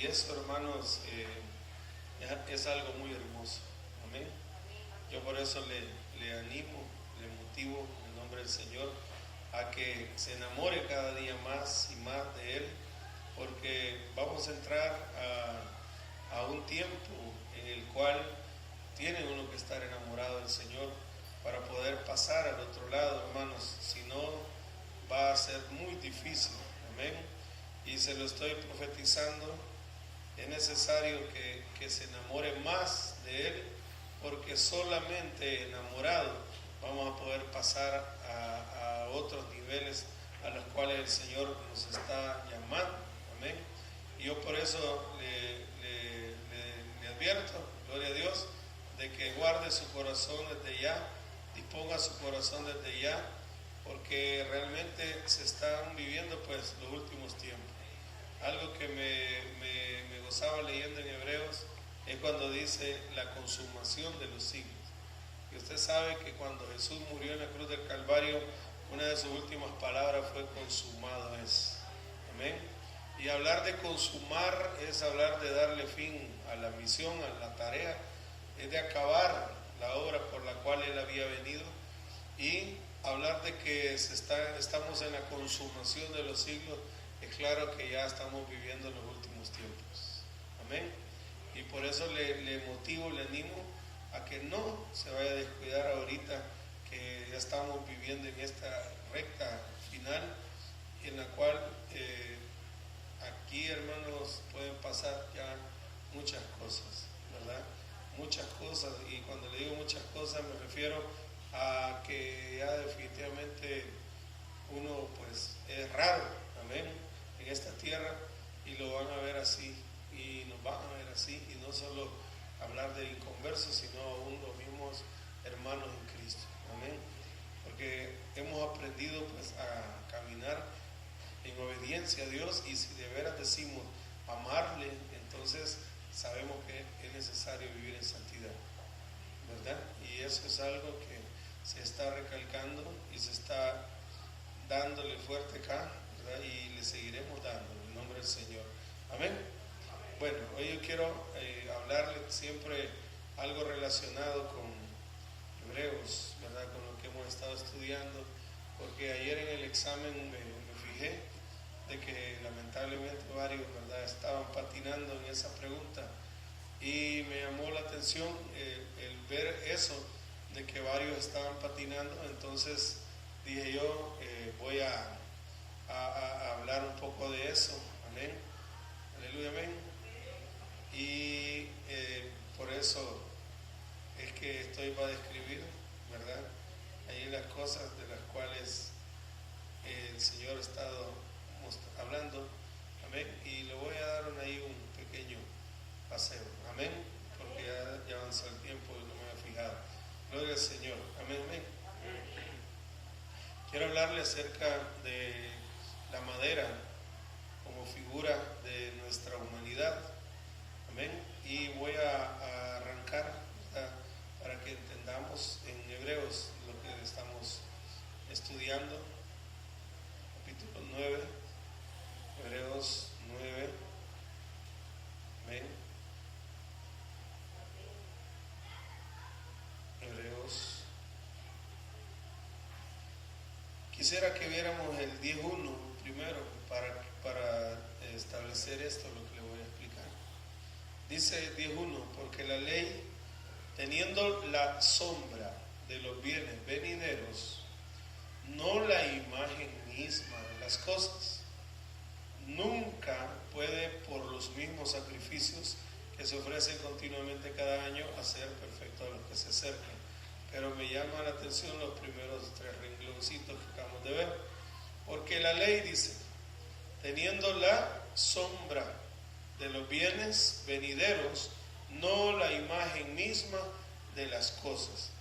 Y eso, hermanos, es algo muy hermoso. Amén. Yo por eso le animo, le motivo en el nombre del Señor a que se enamore cada día más y más de Él, porque vamos a entrar a un tiempo en el cual tiene uno que estar enamorado del Señor para poder pasar al otro lado, hermanos. Si no, va a ser muy difícil. Amén. Y se lo estoy profetizando. Es necesario que se enamore más de Él, porque solamente enamorado vamos a poder pasar a otros niveles a los cuales el Señor nos está llamando. Amén. Y yo por eso le advierto, gloria a Dios, de que guarde su corazón desde ya, disponga su corazón desde ya, porque realmente se están viviendo pues los últimos tiempos. Algo que me gozaba leyendo en Hebreos es cuando dice la consumación de los siglos. Y usted sabe que cuando Jesús murió en la cruz del Calvario, una de sus últimas palabras fue consumado es. Amén. Y hablar de consumar es hablar de darle fin a la misión, a la tarea, es de acabar la obra por la cual Él había venido, y hablar de que estamos en la consumación de los siglos. Es claro que ya estamos viviendo los últimos tiempos. Amén. Y por eso le motivo, le animo a que no se vaya a descuidar ahorita, que ya estamos viviendo en esta recta final, en la cual aquí, hermanos, pueden pasar ya muchas cosas, ¿verdad? Muchas cosas. Y cuando le digo muchas cosas me refiero a que ya definitivamente uno pues es raro, amén, en esta tierra, y lo van a ver así, y nos van a ver así, y no solo hablar de inconversos, sino aún los mismos hermanos en Cristo, amén, porque hemos aprendido pues a caminar en obediencia a Dios, y si de veras decimos amarle, entonces sabemos que es necesario vivir en santidad, ¿verdad? Y eso es algo que se está recalcando y se está dándole fuerte acá, ¿verdad? Y le seguiremos dando en el nombre del Señor. Amén. Bueno, hoy yo quiero hablarle siempre algo relacionado con Hebreos, ¿verdad? Con lo que hemos estado estudiando, porque ayer en el examen me fijé de que lamentablemente varios, ¿verdad?, estaban patinando en esa pregunta, y me llamó la atención el ver eso, de que varios estaban patinando. Entonces dije yo, voy a hablar un poco de eso. Amén. Aleluya, amén. Y por eso es que estoy para describir, ¿verdad?, ahí las cosas de las cuales el Señor ha estado hablando. Amén. Y le voy a dar ahí un pequeño paseo. Amén. Porque ya avanzó el tiempo y no me he fijado. Gloria al Señor. Amén, amén. Quiero hablarle acerca de la madera como figura de nuestra humanidad. Amén. Y voy a arrancar, ¿verdad?, para que entendamos en Hebreos lo que estamos estudiando. Capítulo 9. Hebreos 9. Amén. Hebreos. Quisiera que viéramos el 10.1 primero para establecer esto, lo que le voy a explicar. Dice 10.1, porque la ley, teniendo la sombra de los bienes venideros, no la imagen misma de las cosas, nunca puede, por los mismos sacrificios que se ofrecen continuamente cada año, hacer perfecto a los que se acercan. Pero me llama la atención los primeros 3 rengloncitos que acabamos de ver, porque la ley dice, teniendo la sombra de los bienes venideros, no la imagen misma de las cosas.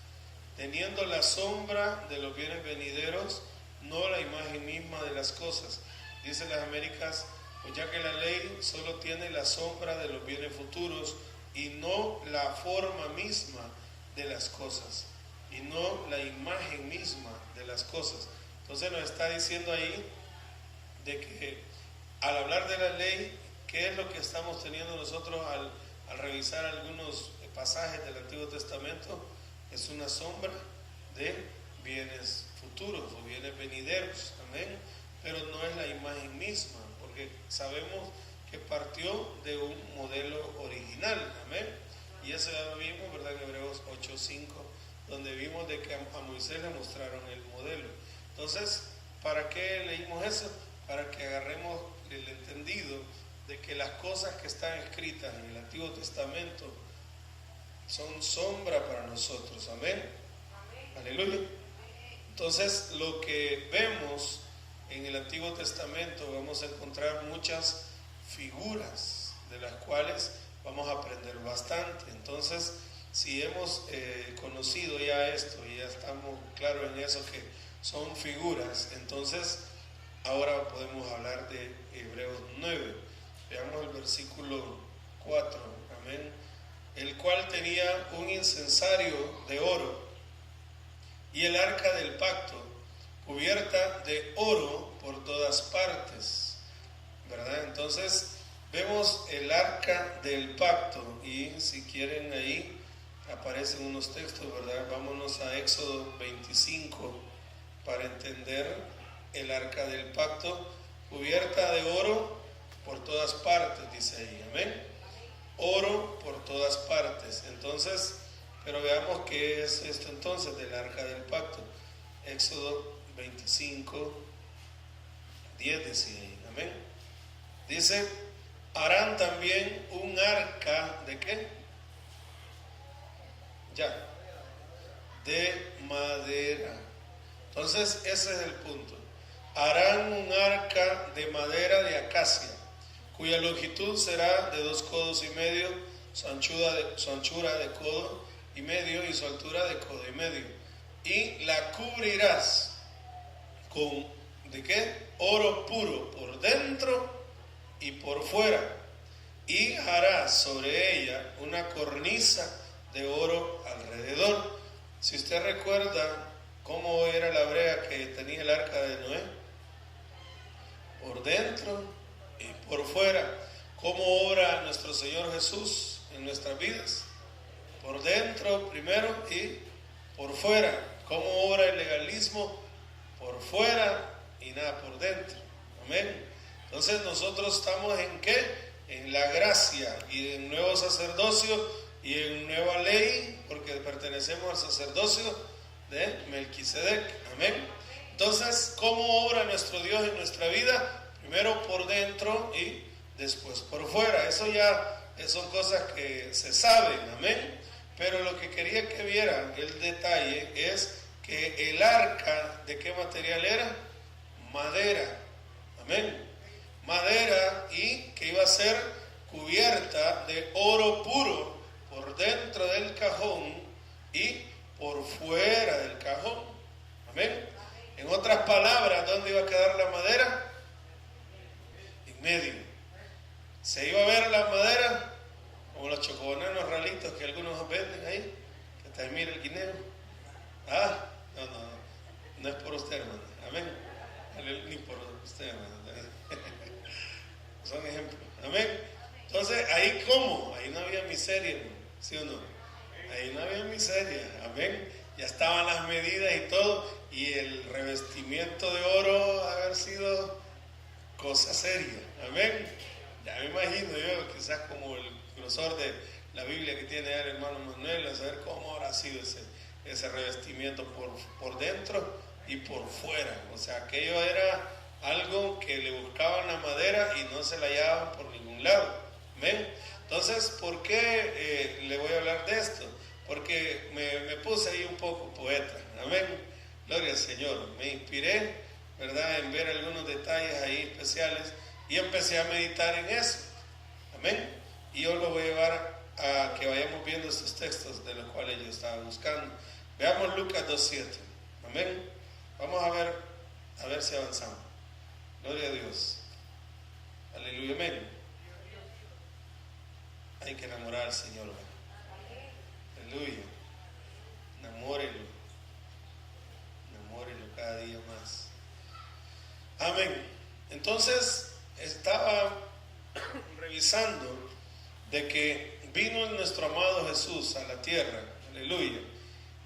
Teniendo la sombra de los bienes venideros, no la imagen misma de las cosas. Dice las Américas, pues ya que la ley solo tiene la sombra de los bienes futuros y no la forma misma de las cosas, y no la imagen misma de las cosas. Entonces nos está diciendo ahí de que al hablar de la ley, ¿qué es lo que estamos teniendo nosotros al revisar algunos pasajes del Antiguo Testamento? Es una sombra de bienes futuros o bienes venideros, amén, pero no es la imagen misma, porque sabemos que partió de un modelo original, amén, y eso ya lo vimos, ¿verdad? En Hebreos 8:5, donde vimos de que a Moisés le mostraron el modelo. Entonces, ¿para qué leímos eso? Para que agarremos el entendido de que las cosas que están escritas en el Antiguo Testamento son sombra para nosotros, amén, aleluya. Entonces, lo que vemos en el Antiguo Testamento, vamos a encontrar muchas figuras de las cuales vamos a aprender bastante. Entonces, si hemos conocido ya esto y ya estamos claros en eso que son figuras, entonces ahora podemos hablar de Hebreos 9. Veamos el versículo 4, amén. El cual tenía un incensario de oro y el arca del pacto cubierta de oro por todas partes, ¿verdad? Entonces vemos el arca del pacto, y si quieren ahí aparecen unos textos, ¿verdad? Vámonos a Éxodo 25 para entender el arca del pacto cubierta de oro por todas partes, dice ahí, amén. Oro por todas partes. Entonces, pero veamos qué es esto entonces del arca del pacto. Éxodo 25, 10 decía ahí, amén. Dice, harán también un arca de ¿qué? Ya, de madera. Entonces ese es el punto. Harán un arca de madera de acacia, cuya longitud será de 2 codos y medio, su anchura de codo y medio y su altura de codo y medio. Y la cubrirás con, ¿de qué? Oro puro por dentro y por fuera. Y harás sobre ella una cornisa de oro alrededor. Si usted recuerda cómo era la brea que tenía el arca de Noé, por dentro y por fuera. ¿Cómo obra nuestro Señor Jesús en nuestras vidas? Por dentro primero y por fuera. ¿Cómo obra el legalismo? Por fuera y nada por dentro. Amén. Entonces nosotros estamos ¿en qué? En la gracia y en nuevo sacerdocio y en nueva ley, porque pertenecemos al sacerdocio de Melquisedec. Amén. Entonces, ¿cómo obra nuestro Dios en nuestra vida? Primero por dentro y después por fuera. Eso ya son cosas que se saben, amén. Pero lo que quería que vieran el detalle es que el arca, ¿de qué material era? Madera, amén. Madera, y que iba a ser cubierta de oro puro por dentro del cajón y por fuera del cajón, amén. En otras palabras, ¿dónde iba a quedar la madera? En medio. Se iba a ver la madera como los chocobonanos ralitos que algunos venden ahí, que te mira el guineo. No es por usted, hermano, amén. Ni por usted, hermano. Son ejemplos, amén. Entonces, ahí cómo, ahí no había miseria, hermano, ¿sí o no? Ahí no había miseria, amén. Ya estaban las medidas y todo, y el revestimiento de oro haber sido cosa seria, amén. Ya me imagino yo, quizás como el grosor de la Biblia que tiene el hermano Manuel, a saber cómo habrá sido ese revestimiento por dentro y por fuera. O sea, aquello era algo que le buscaban la madera y no se la hallaban por ningún lado, amén. Entonces, ¿por qué le voy a hablar de esto? Porque me puse ahí un poco poeta, amén. Gloria al Señor. Me inspiré, ¿verdad?, en ver algunos detalles ahí especiales y empecé a meditar en eso, amén. Y yo lo voy a llevar a que vayamos viendo estos textos de los cuales yo estaba buscando. Veamos Lucas 2:7, amén. Vamos a ver si avanzamos. Gloria a Dios. Aleluya, amén. Hay que enamorar al Señor, ¿verdad? Aleluya. Enamórelo cada día más. Amén. Entonces estaba revisando de que vino nuestro amado Jesús a la tierra, aleluya,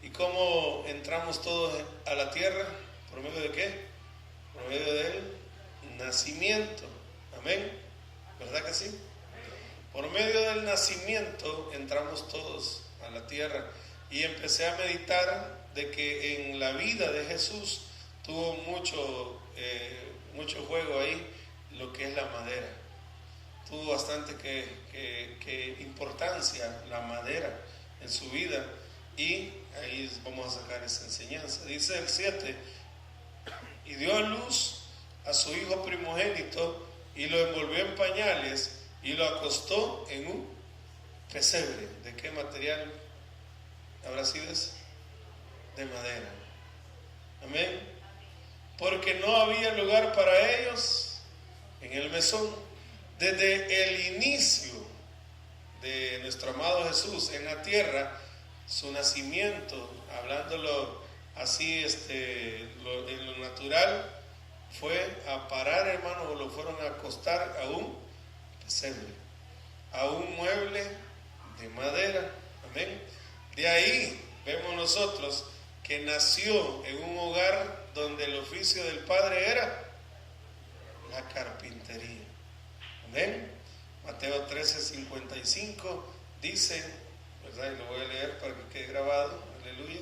y cómo entramos todos a la tierra, ¿por medio de qué? Por medio del nacimiento, amén, ¿verdad que sí? Por medio del nacimiento entramos todos a la tierra, y empecé a meditar de que en la vida de Jesús tuvo mucho juego ahí lo que es la madera. Tuvo bastante que importancia la madera en su vida, y ahí vamos a sacar esa enseñanza. Dice el 7, y dio a luz a su hijo primogénito y lo envolvió en pañales y lo acostó en un pesebre. ¿De qué material habrá sido ese? De madera. Amén. Porque no había lugar para ellos en el mesón. Desde el inicio de nuestro amado Jesús en la tierra, su nacimiento, hablándolo así en lo natural, fue a parar, hermano, o lo fueron a acostar a un pesebre, a un mueble de madera. Amén. De ahí vemos nosotros que nació en un hogar donde el oficio del padre era la carpintería. Amén. Mateo 13:55 dice, ¿verdad? Y lo voy a leer para que quede grabado. Aleluya.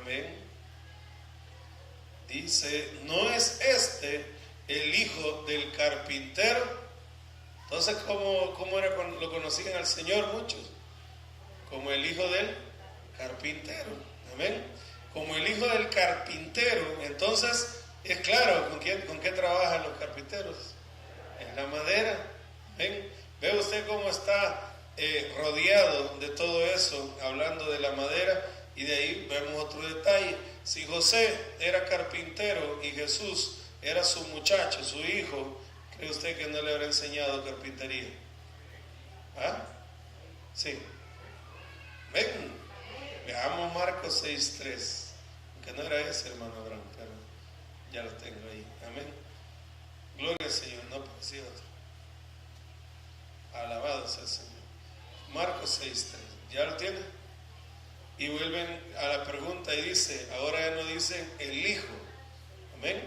Amén. Dice, ¿no es este el hijo del carpintero? Entonces, ¿cómo era cuando lo conocían al Señor muchos? Como el hijo del carpintero. Amén. Como el hijo del carpintero. Entonces, es claro, ¿con qué trabajan los carpinteros? En la madera. ¿Ven? Ve usted cómo está rodeado de todo eso, hablando de la madera. Y de ahí vemos otro detalle. Si José era carpintero y Jesús era su muchacho, su hijo, ¿cree usted que no le habrá enseñado carpintería? ¿Ah? Sí. Ven, veamos Marcos 6:3. Aunque no era ese, hermano Abraham, pero ya lo tengo ahí. Amén. Gloria al Señor, no parecía otro. Alabado sea el Señor. Marcos 6:3. ¿Ya lo tiene? Y vuelven a la pregunta y dice, ahora ya no dice el hijo. Amén.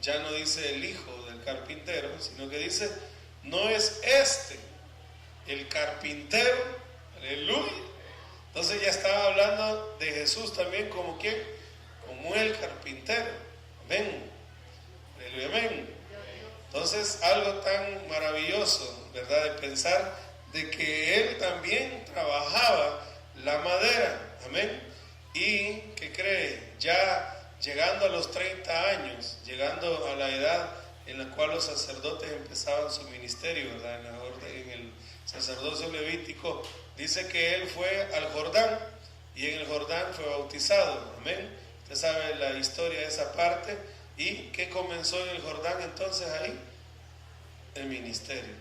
Ya no dice el hijo del carpintero, sino que dice, no es este el carpintero. Aleluya. Entonces ya estaba hablando de Jesús también como ¿quién? Como el carpintero. Amén. Aleluya, amén. Entonces algo tan maravilloso, ¿verdad? De pensar de que él también trabajaba la madera. Amén. Y que cree, ya llegando a los 30 años, llegando a la edad en la cual los sacerdotes empezaban su ministerio, ¿verdad? En el sacerdocio levítico, dice que él fue al Jordán y en el Jordán fue bautizado. Amén. Usted sabe la historia de esa parte. ¿Y qué comenzó en el Jordán entonces ahí? El ministerio.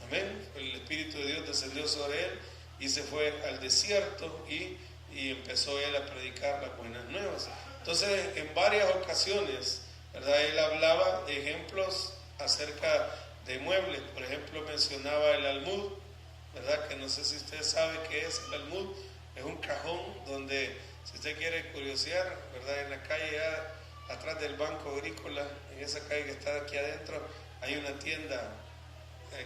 Amén. El Espíritu de Dios descendió sobre él y se fue al desierto y empezó él a predicar las buenas nuevas. Entonces, en varias ocasiones, ¿verdad? Él hablaba de ejemplos acerca de muebles. Por ejemplo, mencionaba el almud, ¿verdad? Que no sé si usted sabe qué es el almud. Es un cajón donde, si usted quiere curiosear, ¿verdad? En la calle atrás del Banco Agrícola, en esa calle que está aquí adentro, hay una tienda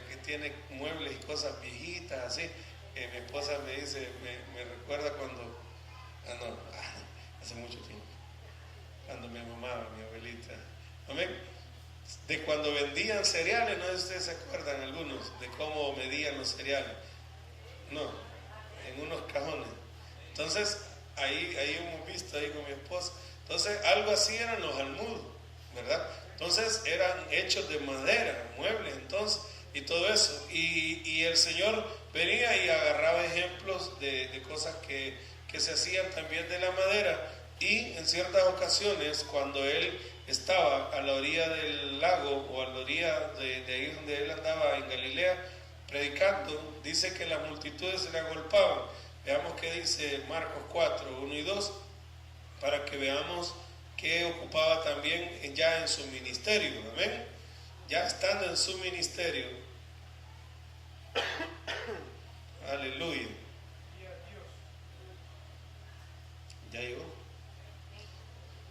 que tiene muebles y cosas viejitas, así. Mi esposa me dice, me recuerda cuando, hace mucho tiempo, cuando me mamaba mi abuelita, amén, de cuando vendían cereales. No sé si ustedes se acuerdan algunos de cómo medían los cereales, no, en unos cajones. Entonces ahí hemos visto ahí con mi esposa. Entonces algo así eran los almudos, ¿verdad? Entonces eran hechos de madera, muebles, entonces, y todo eso. Y el Señor venía y agarraba ejemplos de cosas que se hacían también de la madera. Y en ciertas ocasiones, cuando él estaba a la orilla del lago o a la orilla de ahí donde él andaba en Galilea predicando, dice que las multitudes se le agolpaban. Veamos qué dice Marcos 4:1 y 2, para que veamos qué ocupaba también ya en su ministerio. Amén. ya estando en su ministerio, aleluya, ya llegó,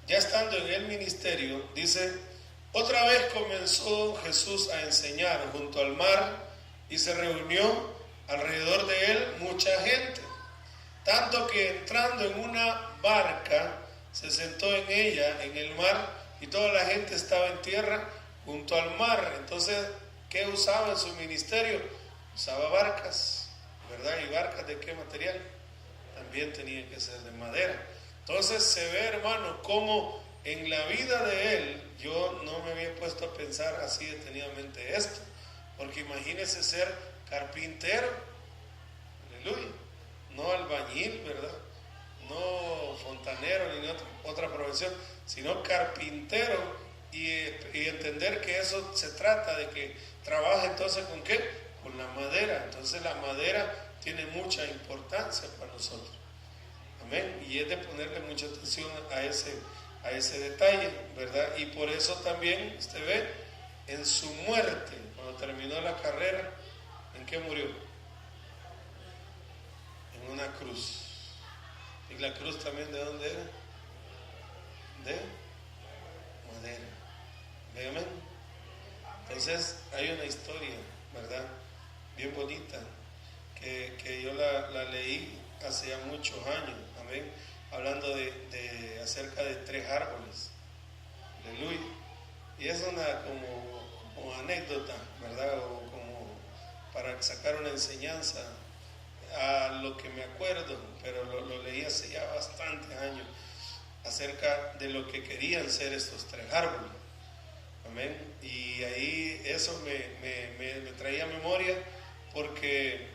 ya estando en el ministerio, dice, otra vez comenzó Jesús a enseñar junto al mar y se reunió alrededor de él mucha gente, tanto que entrando en una barca se sentó en ella en el mar y toda la gente estaba en tierra junto al mar. Entonces, ¿qué usaba en su ministerio? Usaba barcas, ¿verdad? ¿Y barcas de qué material? También tenían que ser de madera. Entonces se ve, hermano, cómo en la vida de él, yo no me había puesto a pensar así detenidamente esto, porque imagínese ser carpintero, aleluya, no albañil, ¿verdad? No fontanero ni otra profesión, sino carpintero, y entender que eso se trata de que trabaja entonces ¿con qué? Con la madera. Entonces la madera tiene mucha importancia para nosotros, amén, y es de ponerle mucha atención a ese detalle, ¿verdad? Y por eso también usted ve en su muerte, cuando terminó la carrera, ¿en qué murió? En una cruz. ¿Y la cruz también de dónde era? De madera. ¿Amén? Entonces hay una historia, ¿verdad? Bien bonita, que yo la leí hace ya muchos años, amén, hablando de acerca de 3 árboles, aleluya, y es una como anécdota, ¿verdad? O como para sacar una enseñanza a lo que me acuerdo, pero lo leí hace ya bastantes años, acerca de lo que querían ser estos 3 árboles, amén, y ahí eso me traía a memoria, porque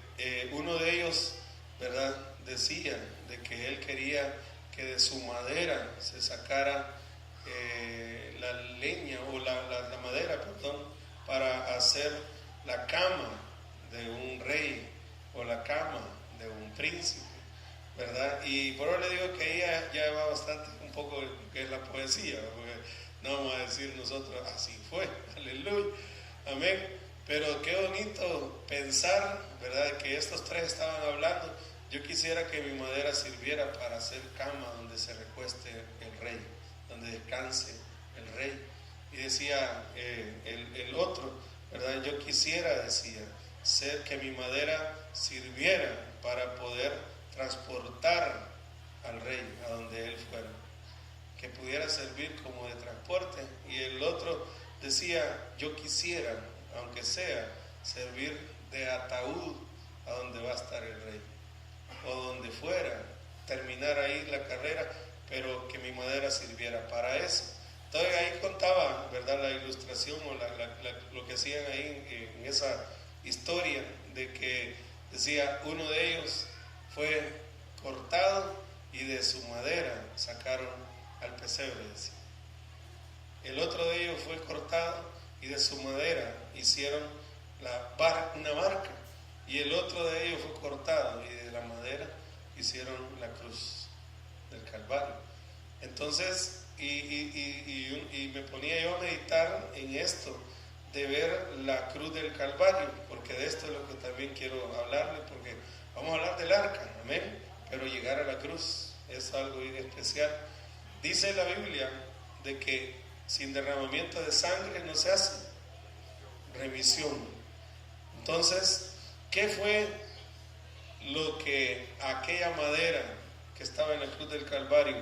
uno de ellos, ¿verdad?, decía de que él quería que de su madera se sacara la leña o la madera, perdón, para hacer la cama de un rey o la cama de un príncipe, ¿verdad? Y por eso le digo que ella ya va bastante un poco lo que es la poesía, porque no vamos a decir nosotros así fue, aleluya, amén. Pero qué bonito pensar, ¿verdad?, que estos 3 estaban hablando. Yo quisiera que mi madera sirviera para hacer cama donde se recueste el rey, donde descanse el rey. Y decía el otro, ¿verdad? Yo quisiera, decía, que mi madera sirviera para poder transportar al rey a donde él fuera, que pudiera servir como de transporte. Y el otro decía, yo quisiera, aunque sea, servir de ataúd a donde va a estar el rey, o donde fuera, terminar ahí la carrera, pero que mi madera sirviera para eso. Entonces ahí contaba, ¿verdad?, la ilustración o lo que hacían ahí en esa historia, de que decía, uno de ellos fue cortado y de su madera sacaron al pesebre, decía. El otro de ellos fue cortado y de su madera hicieron una barca, y el otro de ellos fue cortado y de la madera hicieron la cruz del Calvario. Entonces, y me ponía yo a meditar en esto, de ver la cruz del Calvario, porque de esto es lo que también quiero hablarle, porque vamos a hablar del arca, amén, pero llegar a la cruz es algo especial. Dice la Biblia de que sin derramamiento de sangre no se hace remisión. Entonces, ¿qué fue lo que aquella madera que estaba en la cruz del Calvario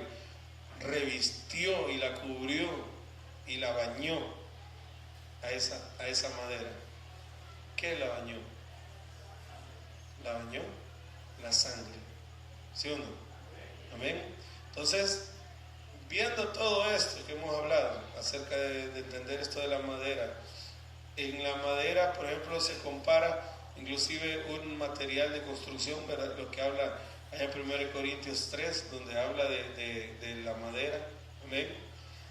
revistió y la cubrió y la bañó a esa madera? ¿Qué la bañó? La bañó la sangre, ¿sí o no? Amén. Entonces, viendo todo esto que hemos hablado acerca de entender esto de la madera, en la madera, por ejemplo, se compara inclusive un material de construcción, ¿verdad?, lo que habla allá en 1 Corintios 3, donde habla de la madera, amén.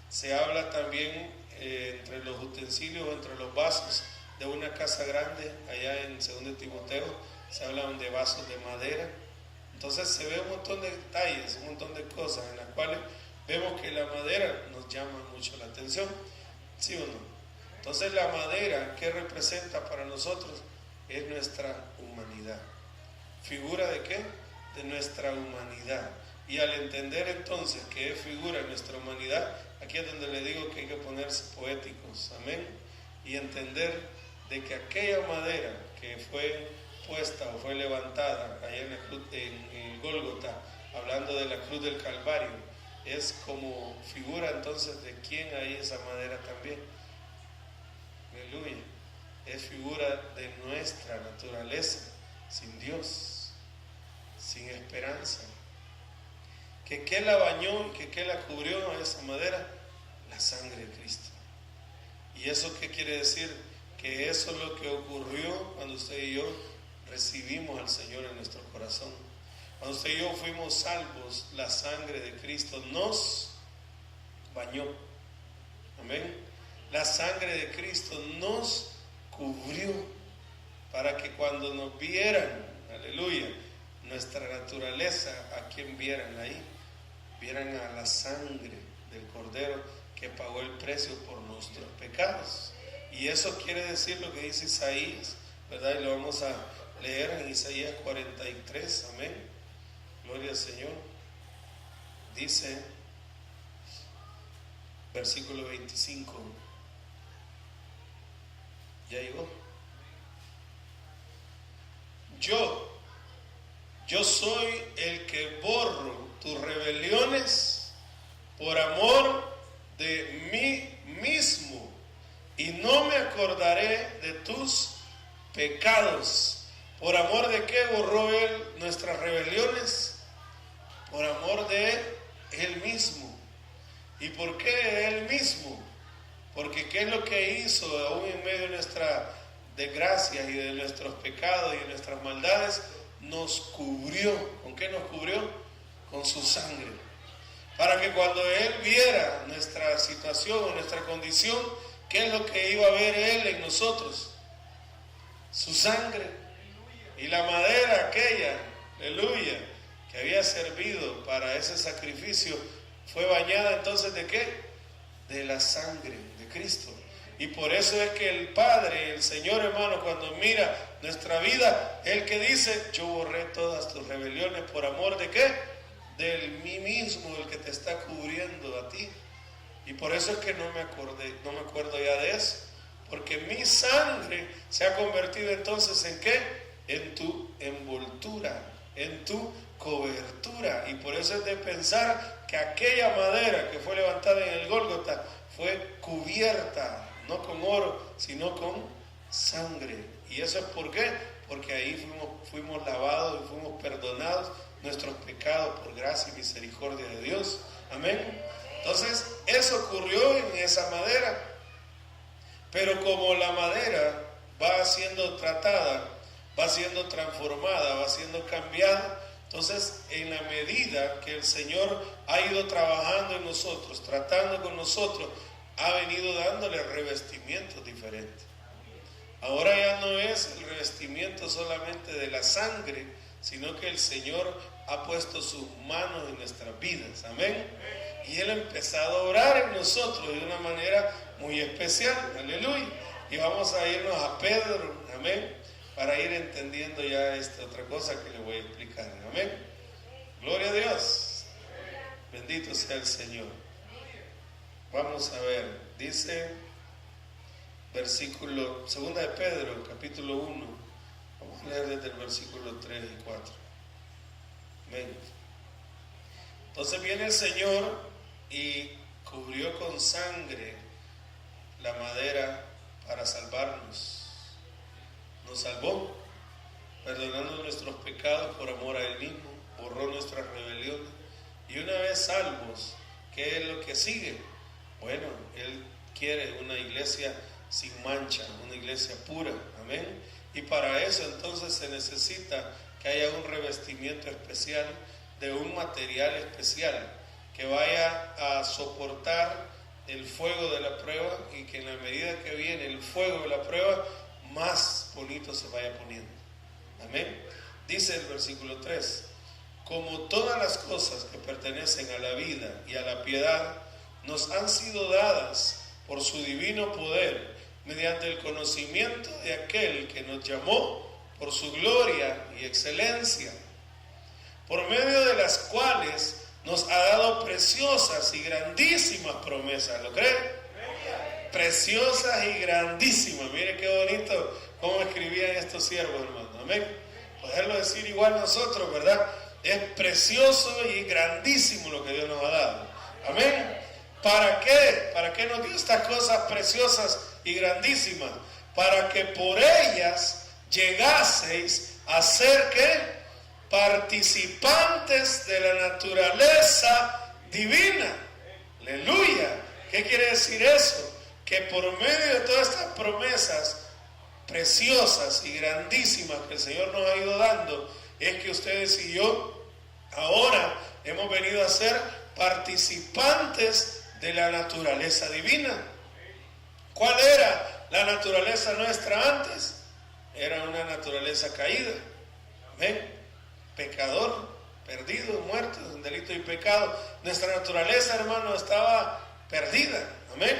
Se habla también entre los utensilios, entre los vasos de una casa grande, allá en 2 Timoteo, se hablan de vasos de madera. Entonces se ve un montón de detalles, un montón de cosas en las cuales vemos que la madera nos llama mucho la atención, ¿sí o no? Entonces la madera, ¿qué representa para nosotros? Es nuestra humanidad. ¿Figura de qué? De nuestra humanidad. Y al entender entonces que es figura de nuestra humanidad, aquí es donde le digo que hay que ponerse poéticos, amén, y entender de que aquella madera que fue puesta o fue levantada allá en la cruz, en Gólgota, hablando de la cruz del Calvario, es como figura entonces de quién hay esa madera también. Aleluya. Es figura de nuestra naturaleza, sin Dios, sin esperanza. ¿Qué la bañó y qué la cubrió a esa madera? La sangre de Cristo. ¿Y eso qué quiere decir? Que eso es lo que ocurrió cuando usted y yo recibimos al Señor en nuestro corazón. Cuando usted y yo fuimos salvos, la sangre de Cristo nos bañó. Amén. La sangre de Cristo nos cubrió para que cuando nos vieran, aleluya, nuestra naturaleza, ¿a quién vieran ahí? Vieran a la sangre del Cordero que pagó el precio por nuestros pecados. Y eso quiere decir lo que dice Isaías, ¿verdad? Y lo vamos a leer en Isaías 43, amén. Gloria al Señor. Dice, versículo 25. ¿Ya llegó? Yo soy el que borro tus rebeliones por amor de mí mismo, y no me acordaré de tus pecados. ¿Por amor de qué borró Él nuestras rebeliones? Por amor de Él mismo. ¿Y por qué Él mismo? Porque ¿qué es lo que hizo aún en medio de nuestras desgracias y de nuestros pecados y de nuestras maldades? Nos cubrió. ¿Con qué nos cubrió? Con su sangre. Para que cuando Él viera nuestra situación, nuestra condición, ¿qué es lo que iba a ver Él en nosotros? Su sangre. Y la madera aquella, aleluya, que había servido para ese sacrificio, fue bañada entonces ¿de qué? De la sangre de Cristo. Y por eso es que el Padre, el Señor, hermano, cuando mira nuestra vida, Él que dice, yo borré todas tus rebeliones por amor de qué? Del mí mismo, el que te está cubriendo a ti. Y por eso es que no me acuerdo ya de eso, porque mi sangre se ha convertido entonces ¿en qué? En tu envoltura, en tu cobertura. Y por eso es de pensar que aquella madera que fue levantada en el Gólgota fue cubierta, no con oro, sino con sangre. ¿Y eso es por qué? Porque ahí fuimos lavados y fuimos perdonados nuestros pecados por gracia y misericordia de Dios. Amén. Entonces, eso ocurrió en esa madera. Pero como la madera va siendo tratada, va siendo transformada, va siendo cambiada, entonces en la medida que el Señor ha ido trabajando en nosotros, tratando con nosotros, ha venido dándole revestimientos diferentes. Ahora ya no es el revestimiento solamente de la sangre, sino que el Señor ha puesto sus manos en nuestras vidas. Amén. Y Él ha empezado a orar en nosotros de una manera muy especial. Aleluya. Y vamos a irnos a Pedro. Amén. Para ir entendiendo ya esta otra cosa que le voy a explicar. Amén. Gloria a Dios. Bendito sea el Señor. Vamos a ver. Dice versículo, segunda de Pedro, capítulo 1. Vamos a leer desde el versículo 3 y 4. Amén. Entonces viene el Señor y cubrió con sangre la madera para salvarnos. Nos salvó, perdonando nuestros pecados por amor a Él mismo, borró nuestras rebeliones. Y una vez salvos, ¿qué es lo que sigue? Bueno, Él quiere una iglesia sin mancha, una iglesia pura. Amén. Y para eso entonces se necesita que haya un revestimiento especial de un material especial que vaya a soportar el fuego de la prueba, y que en la medida que viene el fuego de la prueba, más bonito se vaya poniendo. Amén. Dice el versículo 3: como todas las cosas que pertenecen a la vida y a la piedad nos han sido dadas por su divino poder, mediante el conocimiento de aquel que nos llamó por su gloria y excelencia, por medio de las cuales nos ha dado preciosas y grandísimas promesas. ¿Lo cree? Preciosas y grandísimas. Mire qué bonito cómo escribían estos siervos, hermano. Amén. Poderlo decir igual nosotros, ¿verdad? Es precioso y grandísimo lo que Dios nos ha dado. Amén. ¿Para qué? ¿Para qué nos dio estas cosas preciosas y grandísimas? Para que por ellas llegaseis a ser, ¿qué? Participantes de la naturaleza divina. Aleluya. ¿Qué quiere decir eso? Que por medio de todas estas promesas preciosas y grandísimas que el Señor nos ha ido dando, es que ustedes y yo ahora hemos venido a ser participantes de la naturaleza divina. ¿Cuál era la naturaleza nuestra antes? Era una naturaleza caída. Amén. Pecador, perdido, muerto en delito y pecado. Nuestra naturaleza, hermano, estaba perdida. Amén.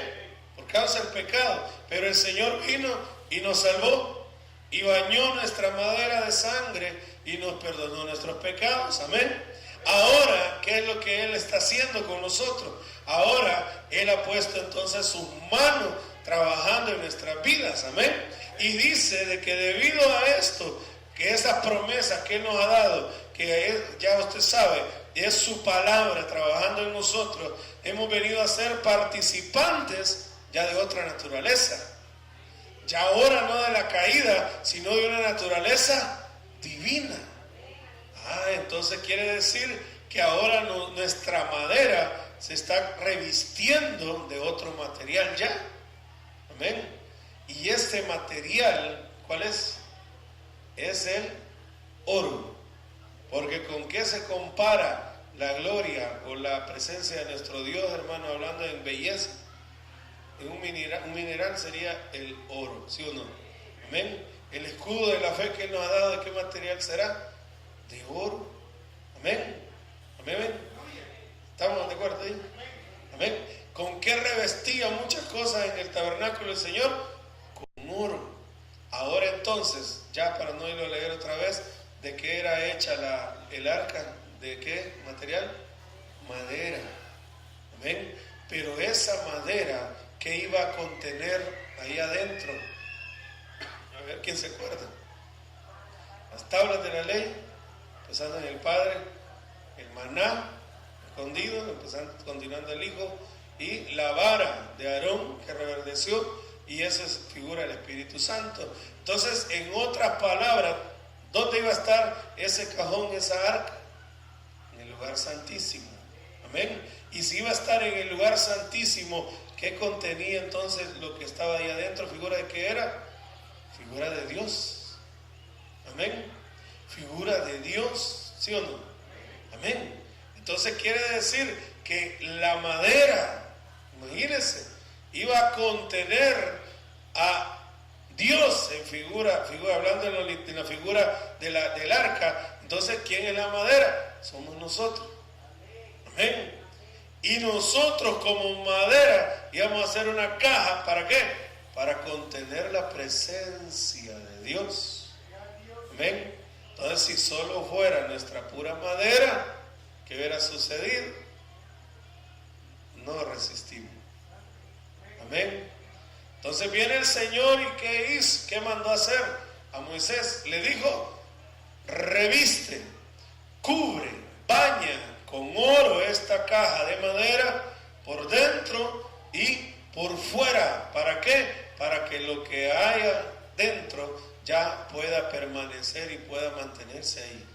Por causa del pecado. Pero el Señor vino y nos salvó y bañó nuestra madera de sangre y nos perdonó nuestros pecados. Amén. Ahora, ¿qué es lo que Él está haciendo con nosotros? Ahora Él ha puesto entonces sus manos trabajando en nuestras vidas. Amén. Y dice de que debido a esto, que esas promesas que Él nos ha dado, que ya usted sabe, es su palabra trabajando en nosotros, hemos venido a ser participantes ya de otra naturaleza. Ya ahora no de la caída, sino de una naturaleza divina. Entonces quiere decir que ahora nuestra madera se está revistiendo de otro material ya. Amén. Y este material, ¿cuál es? Es el oro. Porque ¿con qué se compara la gloria o la presencia de nuestro Dios, hermano, hablando en belleza? Un mineral sería el oro, ¿sí o no? Amén. El escudo de la fe que Él nos ha dado, ¿de qué material será? De oro. Amén. Amén. ¿Estamos de acuerdo ahí? Amén. ¿Con qué revestía muchas cosas en el tabernáculo del Señor? Con oro. Ahora entonces, ya para no irlo a leer otra vez, ¿de qué era hecha el arca? ¿De qué material? Madera. Amén. Pero esa madera que iba a contener ahí adentro, a ver quién se acuerda, las tablas de la ley, empezando en el Padre, el maná escondido, continuando el Hijo, y la vara de Aarón que reverdeció, y esa es figura del Espíritu Santo. Entonces, en otras palabras, ¿dónde iba a estar ese cajón, esa arca? En el lugar santísimo. Amén. Y si iba a estar en el lugar santísimo, ¿qué contenía entonces lo que estaba ahí adentro? ¿Figura de qué era? Figura de Dios. Amén. Figura de Dios, ¿sí o no? Amén. Entonces quiere decir que la madera, imagínense, iba a contener a Dios en figura hablando en la figura del arca. Entonces, ¿quién es la madera? Somos nosotros. Amén. Y nosotros como madera íbamos a hacer una caja, ¿para qué? Para contener la presencia de Dios. Amén. Entonces, si solo fuera nuestra pura madera, ¿qué hubiera sucedido? No resistimos. Amén. Entonces viene el Señor y ¿qué hizo? ¿Qué mandó a hacer? A Moisés le dijo: reviste, cubre, baña con oro esta caja de madera por dentro y por fuera. ¿Para qué? Para que lo que haya dentro ya pueda permanecer y pueda mantenerse ahí.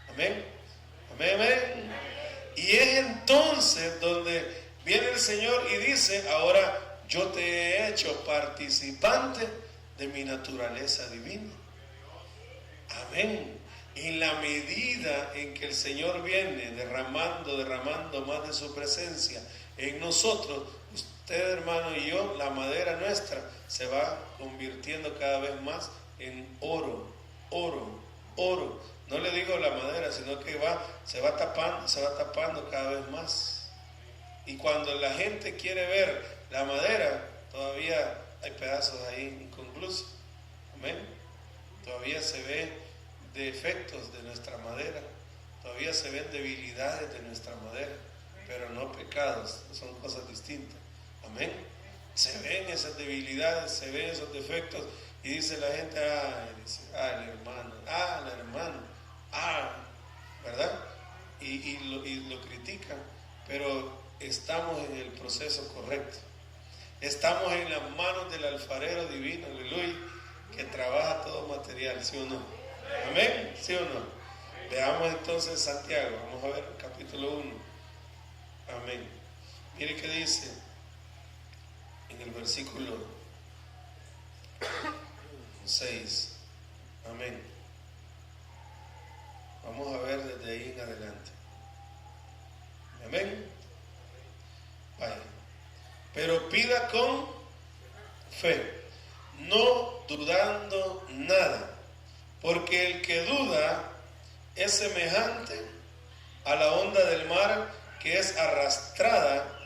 Amén. Amén, amén. Y es entonces donde viene el Señor y dice: ahora yo te he hecho participante de mi naturaleza divina. Amén. En la medida en que el Señor viene derramando más de su presencia en nosotros, usted, hermano, y yo, la madera nuestra se va convirtiendo cada vez más en oro, oro, oro. No le digo la madera, sino que se va tapando cada vez más. Y cuando la gente quiere ver la madera, todavía hay pedazos ahí inconclusos. Amén. Todavía se ve defectos de nuestra madera, todavía se ven debilidades de nuestra madera, pero no pecados, son cosas distintas. Amén. Se ven esas debilidades, se ven esos defectos y dice la gente, el hermano, la hermana, ¿verdad? Y lo critican, pero estamos en el proceso correcto. Estamos en las manos del alfarero divino, aleluya, que trabaja todo material, ¿sí o no? Amén, ¿sí o no? Veamos entonces Santiago, vamos a ver el capítulo 1. Amén. Mire qué dice en el versículo 6. Amén. Vamos a ver desde ahí en adelante. Amén. Vaya. Pero pida con fe, no dudando nada, porque el que duda es semejante a la onda del mar que es arrastrada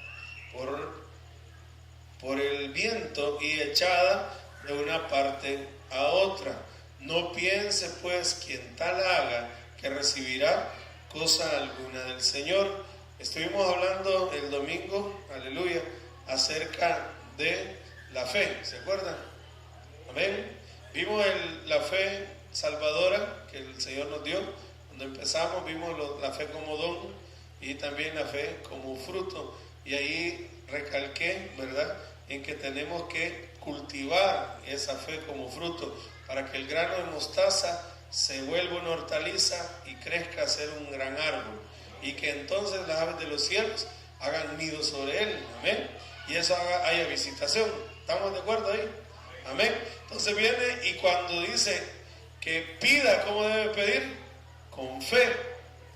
por el viento y echada de una parte a otra. No piense pues quien tal haga que recibirá cosa alguna del Señor. Estuvimos hablando el domingo, aleluya, acerca de la fe, ¿se acuerdan? Amén. Vimos la fe salvadora que el Señor nos dio. Cuando empezamos vimos la fe como don y también la fe como fruto. Y ahí recalqué, ¿verdad?, en que tenemos que cultivar esa fe como fruto para que el grano de mostaza se vuelva una hortaliza y crezca a ser un gran árbol. Y que entonces las aves de los cielos hagan nido sobre él. Amén. Y eso haya visitación. ¿Estamos de acuerdo ahí? Amén. Entonces viene y cuando dice que pida, ¿cómo debe pedir? Con fe.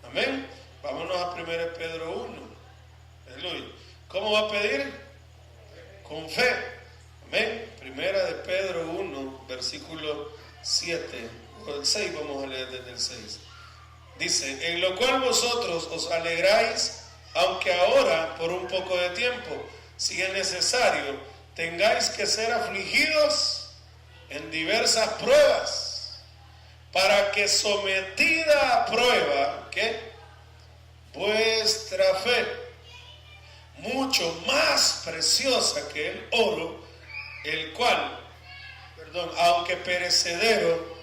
Amén. Vámonos a 1 Pedro 1. Aleluya. ¿Cómo va a pedir? Con fe. Amén. 1 Pedro 1, versículo 7 o el 6, vamos a leer desde el 6. Dice, en lo cual vosotros os alegráis, aunque ahora por un poco de tiempo, si es necesario, tengáis que ser afligidos en diversas pruebas, para que sometida a prueba, ¿qué? Vuestra fe, mucho más preciosa que el oro, el cual, aunque perecedero,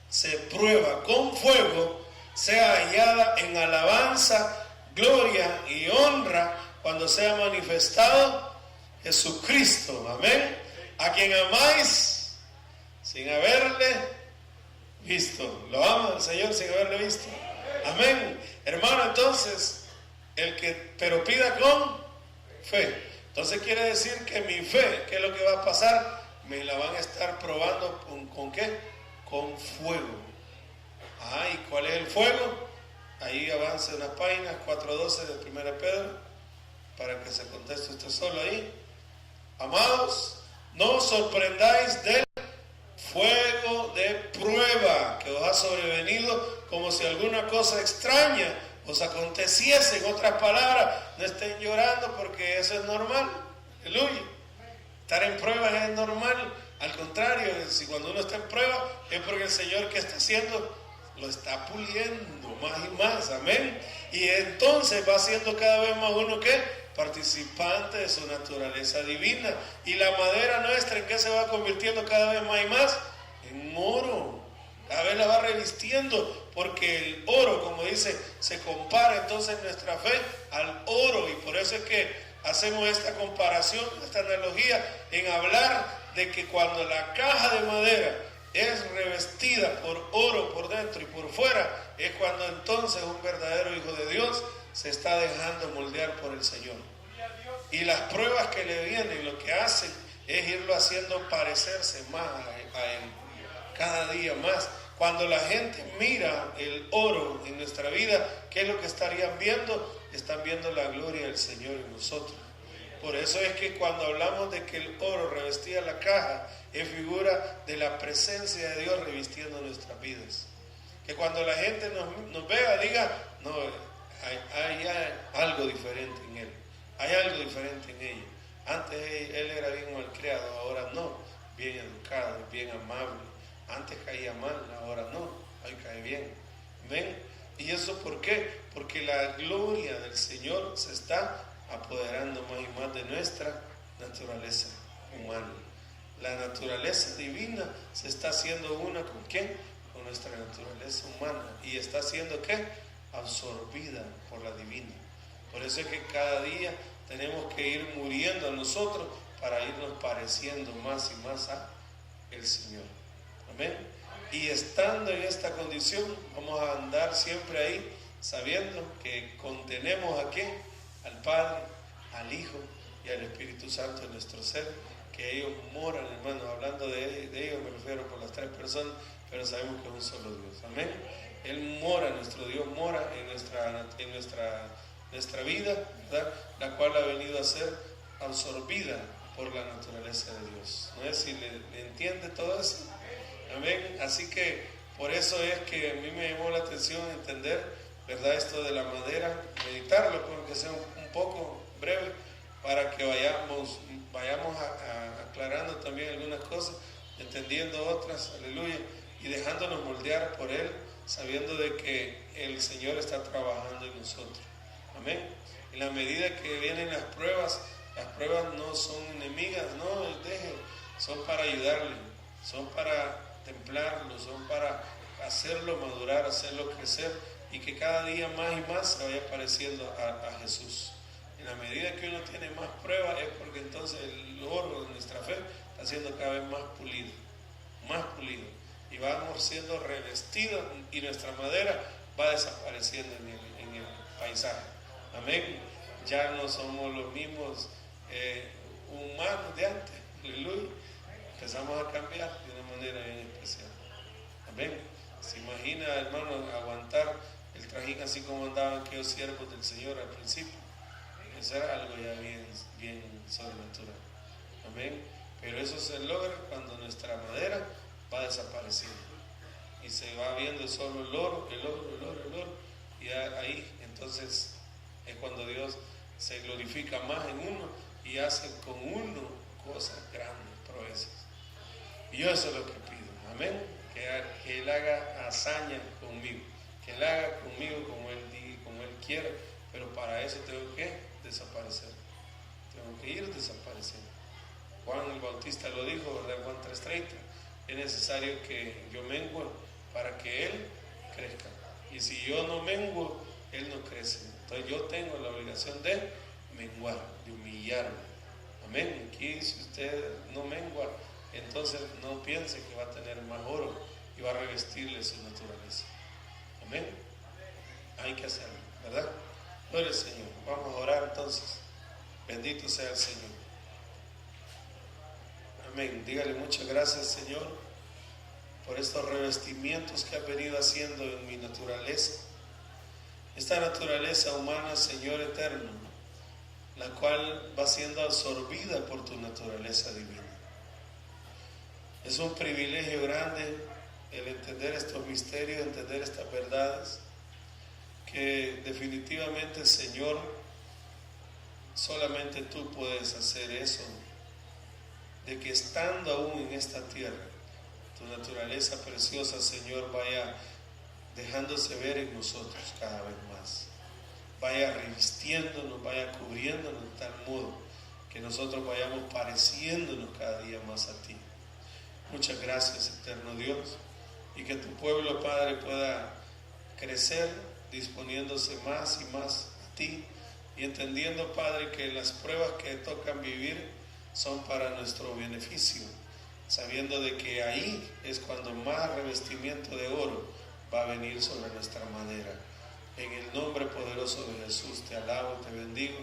se prueba con fuego, sea hallada en alabanza, gloria y honra cuando sea manifestado Jesucristo. Amén. A quien amáis sin haberle visto. Lo ama el Señor sin haberle visto. Amén. Hermano, entonces, pero pida con fe. Entonces quiere decir que mi fe, ¿qué es lo que va a pasar? Me la van a estar probando ¿con qué? Con fuego. ¿Y cuál es el fuego? Ahí avance unas páginas, 4:12 de 1 Pedro, para que se conteste usted solo ahí. Amados, no os sorprendáis del fuego de prueba que os ha sobrevenido como si alguna cosa extraña os aconteciese. En otras palabras, no estén llorando porque eso es normal. Aleluya. Estar en pruebas es normal. Al contrario, si cuando uno está en prueba es porque el Señor, que está haciendo, lo está puliendo más y más. Amén. Y entonces va siendo cada vez más uno que participante de su naturaleza divina. Y la madera nuestra, ¿en qué se va convirtiendo cada vez más y más? En oro. Cada vez la va revistiendo, porque el oro, como dice, se compara entonces nuestra fe al oro. Y por eso es que hacemos esta comparación, esta analogía, en hablar de que cuando la caja de madera es revestida por oro por dentro y por fuera, es cuando entonces un verdadero hijo de Dios se está dejando moldear por el Señor. Y las pruebas que le vienen, lo que hacen es irlo haciendo parecerse más a Él, cada día más. Cuando la gente mira el oro en nuestra vida, ¿qué es lo que estarían viendo? Están viendo la gloria del Señor en nosotros. Por eso es que cuando hablamos de que el oro revestía la caja, es figura de la presencia de Dios revistiendo nuestras vidas. Que cuando la gente nos vea, diga, no, hay algo diferente en él, hay algo diferente en ella. Antes él era bien malcriado, ahora no. bien educado, bien amable. Antes caía mal, ahora no, hoy cae bien. Amén. ¿Y eso por qué? Porque la gloria del Señor se está apoderando más y más de nuestra naturaleza humana. La naturaleza divina se está haciendo una ¿con quién? Con nuestra naturaleza humana. ¿Y está siendo qué? Absorbida por la divina. Por eso es que cada día tenemos que ir muriendo a nosotros para irnos pareciendo más y más a el Señor. Amén. Y estando en esta condición, vamos a andar siempre ahí, sabiendo que contenemos a quién, al Padre, al Hijo y al Espíritu Santo en nuestro ser, que ellos moran, hermanos. Hablando de ellos me refiero por las tres personas, pero sabemos que es un solo Dios. Amén. Él mora, nuestro Dios mora en nuestra vida, ¿verdad? La cual ha venido a ser absorbida por la naturaleza de Dios. ¿No es? Si le entiende todo eso. Amén. Así que por eso es que a mí me llamó la atención entender, ¿verdad?, esto de la madera, meditarlo, aunque sea un poco breve, para que vayamos aclarando también algunas cosas, entendiendo otras, aleluya, y dejándonos moldear por Él, sabiendo de que el Señor está trabajando en nosotros. Amén. En la medida que vienen las pruebas no son enemigas, no, son para ayudarle, son para templarlo, son para hacerlo madurar, hacerlo crecer, y que cada día más y más se vaya pareciendo a Jesús. En la medida que uno tiene más pruebas es porque entonces el oro de nuestra fe está siendo cada vez más pulido, y vamos siendo revestidos, y nuestra madera va desapareciendo en el paisaje. Amén. Ya no somos los mismos humanos de antes, aleluya. Empezamos a cambiar de una manera bien especial. Amén. ¿Se imagina, hermano, aguantar el trajín así como andaban aquellos siervos del Señor al principio? Eso era algo ya bien sobrenatural. Amén. Pero eso se logra cuando nuestra madera va desapareciendo y se va viendo solo el oro, y ahí entonces es cuando Dios se glorifica más en uno y hace con uno cosas grandes, proezas. Y yo eso es lo que pido, amén, que Él haga hazaña conmigo, que Él haga conmigo como Él diga, como Él quiera, pero para eso tengo que desaparecer, tengo que ir desapareciendo. Juan el Bautista lo dijo, ¿verdad? Juan 3:30, es necesario que yo mengue para que Él crezca, y si yo no menguo, Él no crece. Entonces yo tengo la obligación de menguar, de humillarme. Amén. Aquí si usted no mengua, entonces no piense que va a tener más oro y va a revestirle su naturaleza. Amén. Hay que hacerlo, ¿verdad? Gloria al Señor. Vamos a orar entonces. Bendito sea el Señor. Amén. Dígale muchas gracias, Señor, por estos revestimientos que has venido haciendo en mi naturaleza. Esta naturaleza humana, Señor eterno, la cual va siendo absorbida por tu naturaleza divina. Es un privilegio grande el entender estos misterios, entender estas verdades, que definitivamente, Señor, solamente tú puedes hacer eso, de que estando aún en esta tierra, tu naturaleza preciosa, Señor, vaya dejándose ver en nosotros cada vez más, vaya revistiéndonos, vaya cubriéndonos de tal modo que nosotros vayamos pareciéndonos cada día más a ti. Muchas gracias, eterno Dios, y que tu pueblo, Padre, pueda crecer disponiéndose más y más a ti, y entendiendo, Padre, que las pruebas que tocan vivir son para nuestro beneficio, sabiendo de que ahí es cuando más revestimiento de oro va a venir sobre nuestra madera. En el nombre poderoso de Jesús te alabo, te bendigo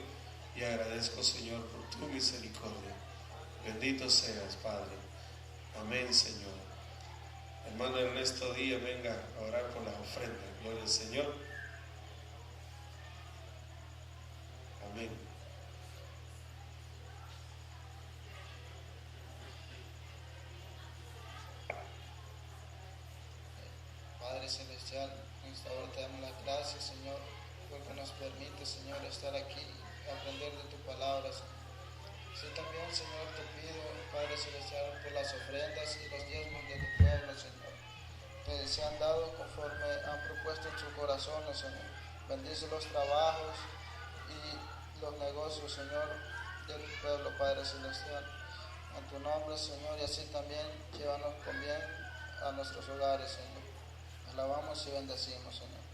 y agradezco, Señor, por tu misericordia. Bendito seas, Padre. Amén, Señor. Hermano Ernesto Díaz, venga a orar por las ofrendas. Gloria al Señor. Amén. Padre Celestial, en esta hora te damos las gracias, Señor, porque nos permite, Señor, estar aquí y aprender de tu palabra, Señor. Así también, Señor, te pido, Padre Celestial, por las ofrendas y los diezmos de tu pueblo, Señor, que se han dado conforme han propuesto en sus corazones, Señor. Bendice los trabajos y los negocios, Señor, de tu pueblo, Padre Celestial. En tu nombre, Señor, y así también llévanos con bien a nuestros hogares, Señor. Alabamos y bendecimos, Señor.